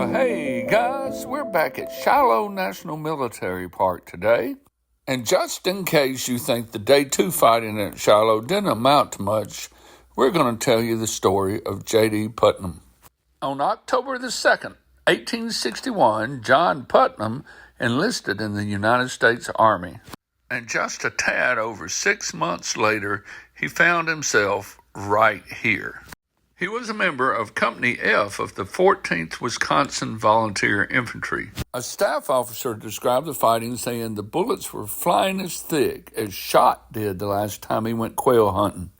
Well, hey guys, we're back at Shiloh National Military Park today. And just in case you think the Day 2 fighting at Shiloh didn't amount to much, we're going to tell you the story of J.D. Putnam. On October the 2nd, 1861, John Putnam enlisted in the United States Army. And just a tad over 6 months later, he found himself right here. He was a member of Company F of the 14th Wisconsin Volunteer Infantry. A staff officer described the fighting saying the bullets were flying as thick as shot did the last time he went quail hunting.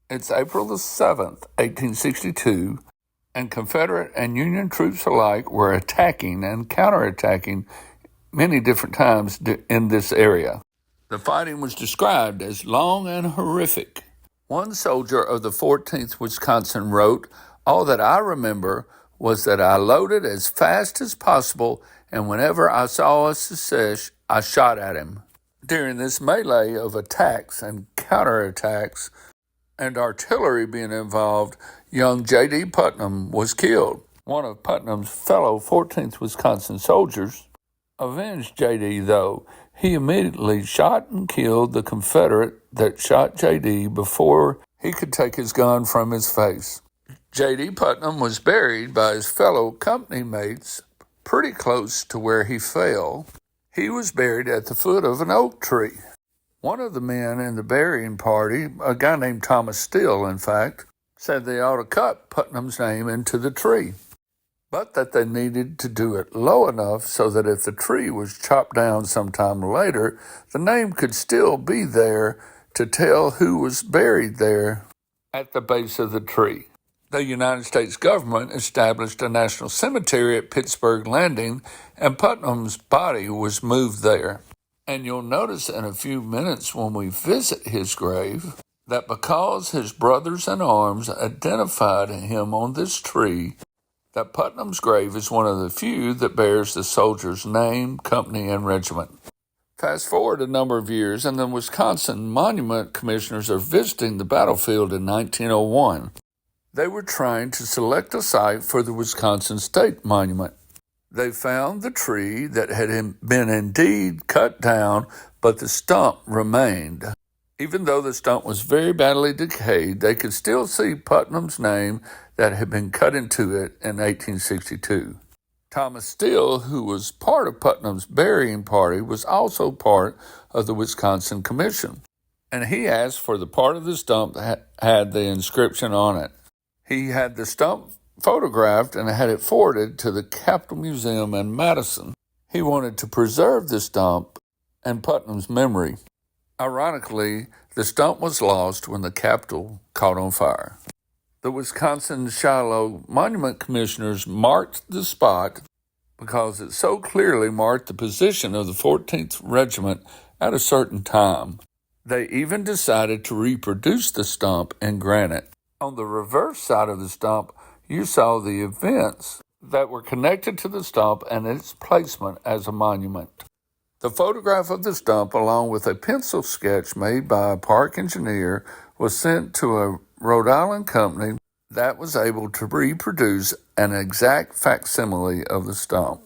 It's April the 7th, 1862, and Confederate and Union troops alike were attacking and counterattacking many different times in this area. The fighting was described as long and horrific. One soldier of the 14th Wisconsin wrote, "All that I remember was that I loaded as fast as possible, and whenever I saw a success, I shot at him." During this melee of attacks and counterattacks and artillery being involved, young J.D. Putnam was killed. One of Putnam's fellow 14th Wisconsin soldiers avenged J.D., though. He immediately shot and killed the Confederate that shot J.D. before he could take his gun from his face. J.D. Putnam was buried by his fellow company mates pretty close to where he fell. He was buried at the foot of an oak tree. One of the men in the burying party, a guy named Thomas Steele, in fact, said they ought to cut Putnam's name into the tree, but that they needed to do it low enough so that if the tree was chopped down sometime later, the name could still be there to tell who was buried there at the base of the tree. The United States government established a national cemetery at Pittsburgh Landing, and Putnam's body was moved there. And you'll notice in a few minutes when we visit his grave that because his brothers in arms identified him on this tree, that Putnam's grave is one of the few that bears the soldier's name, company, and regiment. Fast forward a number of years, and the Wisconsin Monument Commissioners are visiting the battlefield in 1901. They were trying to select a site for the Wisconsin State Monument. They found the tree that had been indeed cut down, but the stump remained. Even though the stump was very badly decayed, they could still see Putnam's name that had been cut into it in 1862. Thomas Steele, who was part of Putnam's burying party, was also part of the Wisconsin Commission, and he asked for the part of the stump that had the inscription on it. He had the stump photographed and had it forwarded to the Capitol Museum in Madison. He wanted to preserve the stump and Putnam's memory. Ironically, the stump was lost when the Capitol caught on fire. The Wisconsin Shiloh Monument Commissioners marked the spot because it so clearly marked the position of the 14th Regiment at a certain time. They even decided to reproduce the stump in granite. On the reverse side of the stump, you saw the events that were connected to the stump and its placement as a monument. The photograph of the stump, along with a pencil sketch made by a park engineer, was sent to a Rhode Island company that was able to reproduce an exact facsimile of the stump.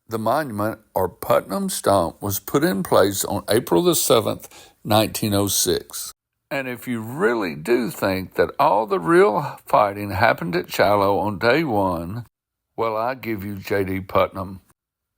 The monument, or Putnam Stump, was put in place on April the 7th, 1906. And if you really do think that all the real fighting happened at Shiloh on day 1, well, I give you J.D. Putnam.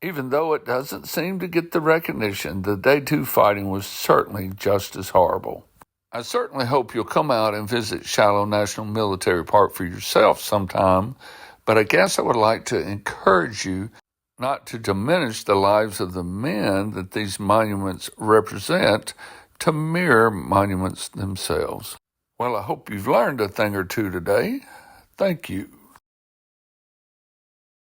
Even though it doesn't seem to get the recognition, the Day 2 fighting was certainly just as horrible. I certainly hope you'll come out and visit Shiloh National Military Park for yourself sometime, but I guess I would like to encourage you not to diminish the lives of the men that these monuments represent to mere monuments themselves. Well, I hope you've learned a thing or two today. Thank you.